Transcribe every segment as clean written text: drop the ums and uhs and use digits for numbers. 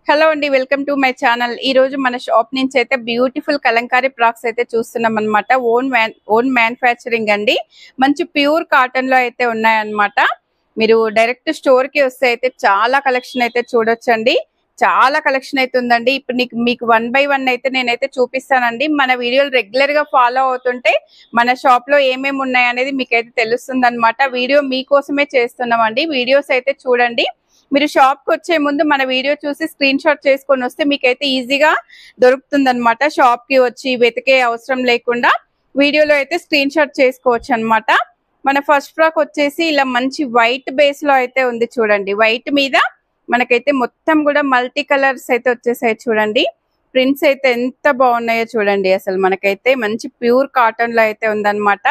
Hello అండి, welcome to my channel. ఈ రోజు మన షాప్ నుంచి అయితే బ్యూటిఫుల్ కలంకారీ ఫ్రాక్స్ అయితే చూస్తున్నాం అనమాట. ఓన్ మ్యానుఫ్యాక్చరింగ్ అండి. మంచి ప్యూర్ కాటన్ లో అయితే ఉన్నాయన్నమాట. మీరు డైరెక్ట్ స్టోర్ కి వస్తే అయితే చాలా కలెక్షన్ అయితే చూడొచ్చండి. చాలా కలెక్షన్ అయితే ఉందండి. ఇప్పుడు మీకు 1 by 1 అయితే నేనైతే చూపిస్తానండి. మన వీడియోలు రెగ్యులర్ గా ఫాలో అవుతుంటే మన షాప్ లో ఏమేమి ఉన్నాయి అనేది మీకైతే తెలుస్తుంది అనమాట. వీడియో మీకోసమే చేస్తున్నామండి. వీడియోస్ అయితే చూడండి. మీరు షాప్ కి వచ్చే ముందు మన వీడియో చూసి స్క్రీన్ షాట్ చేసుకొని వస్తే మీకైతే ఈజీగా దొరుకుతుంది అనమాట. షాప్ కి వచ్చి వెతికే అవసరం లేకుండా వీడియోలో అయితే స్క్రీన్ షాట్ చేసుకోవచ్చు అనమాట. మన ఫస్ట్ ఫ్రాక్ వచ్చేసి ఇలా మంచి వైట్ బేస్ లో అయితే ఉంది చూడండి. వైట్ మీద మనకైతే మొత్తం కూడా మల్టీ కలర్స్ అయితే వచ్చేసాయి చూడండి. ప్రింట్స్ అయితే ఎంత బాగున్నాయో చూడండి. అసలు మనకైతే మంచి ప్యూర్ కాటన్ లో అయితే ఉందన్నమాట.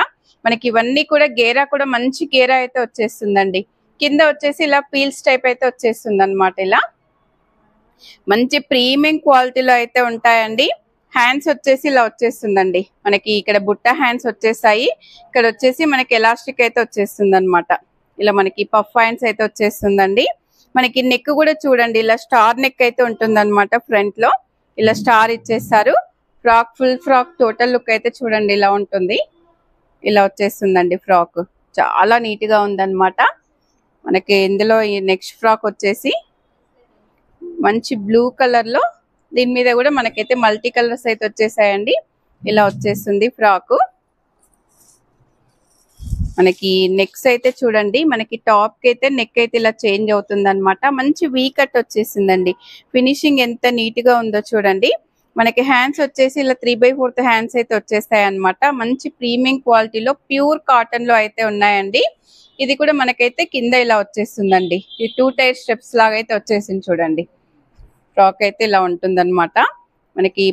మనకి ఇవన్నీ కూడా గేరా కూడా మంచి గేరా అయితే వచ్చేస్తుందండి. కింద వచ్చేసి ఇలా పీల్స్ టైప్ అయితే వచ్చేస్తుంది అనమాట. ఇలా మంచి ప్రీమియం క్వాలిటీలో అయితే ఉంటాయండి. హ్యాండ్స్ వచ్చేసి ఇలా వచ్చేస్తుందండి. మనకి ఇక్కడ బుట్ట హ్యాండ్స్ వచ్చేసాయి. ఇక్కడ వచ్చేసి మనకి ఎలాస్టిక్ అయితే వచ్చేస్తుంది అనమాట. ఇలా మనకి పఫ్ హ్యాండ్స్ అయితే వచ్చేస్తుందండి. మనకి నెక్ కూడా చూడండి, ఇలా స్టార్ నెక్ అయితే ఉంటుంది అనమాట. ఫ్రంట్ లో ఇలా స్టార్ ఇచ్చేస్తారు. Frock full frock total look అయితే చూడండి ఇలా ఉంటుంది. ఇలా వచ్చేస్తుందండి ఫ్రాక్. చాలా నీట్ గా ఉందన్నమాట. మనకి ఇందులో ఈ నెక్స్ట్ ఫ్రాక్ వచ్చేసి మంచి బ్లూ కలర్ లో, దీని మీద కూడా మనకైతే మల్టీ కలర్స్ అయితే వచ్చేసాయండి. ఇలా వచ్చేస్తుంది ఫ్రాక్. మనకి నెక్స్ అయితే చూడండి, మనకి టాప్ కి అయితే నెక్ అయితే ఇలా చేంజ్ అవుతుంది అనమాట. మంచి వీ కట్ వచ్చేసిందండి. ఫినిషింగ్ ఎంత నీట్ గా ఉందో చూడండి. మనకి హ్యాండ్స్ వచ్చేసి ఇలా 3/4 హ్యాండ్స్ అయితే వచ్చేస్తాయి అనమాట. మంచి ప్రీమియం క్వాలిటీలో ప్యూర్ కాటన్ లో అయితే ఉన్నాయండి. ఇది కూడా మనకైతే కింద ఇలా వచ్చేస్తుందండి. ఈ 2 టైర్ స్టెప్స్ లాగా అయితే వచ్చేసింది చూడండి. ఫ్రాక్ అయితే ఇలా ఉంటుందన్నమాట. మనకి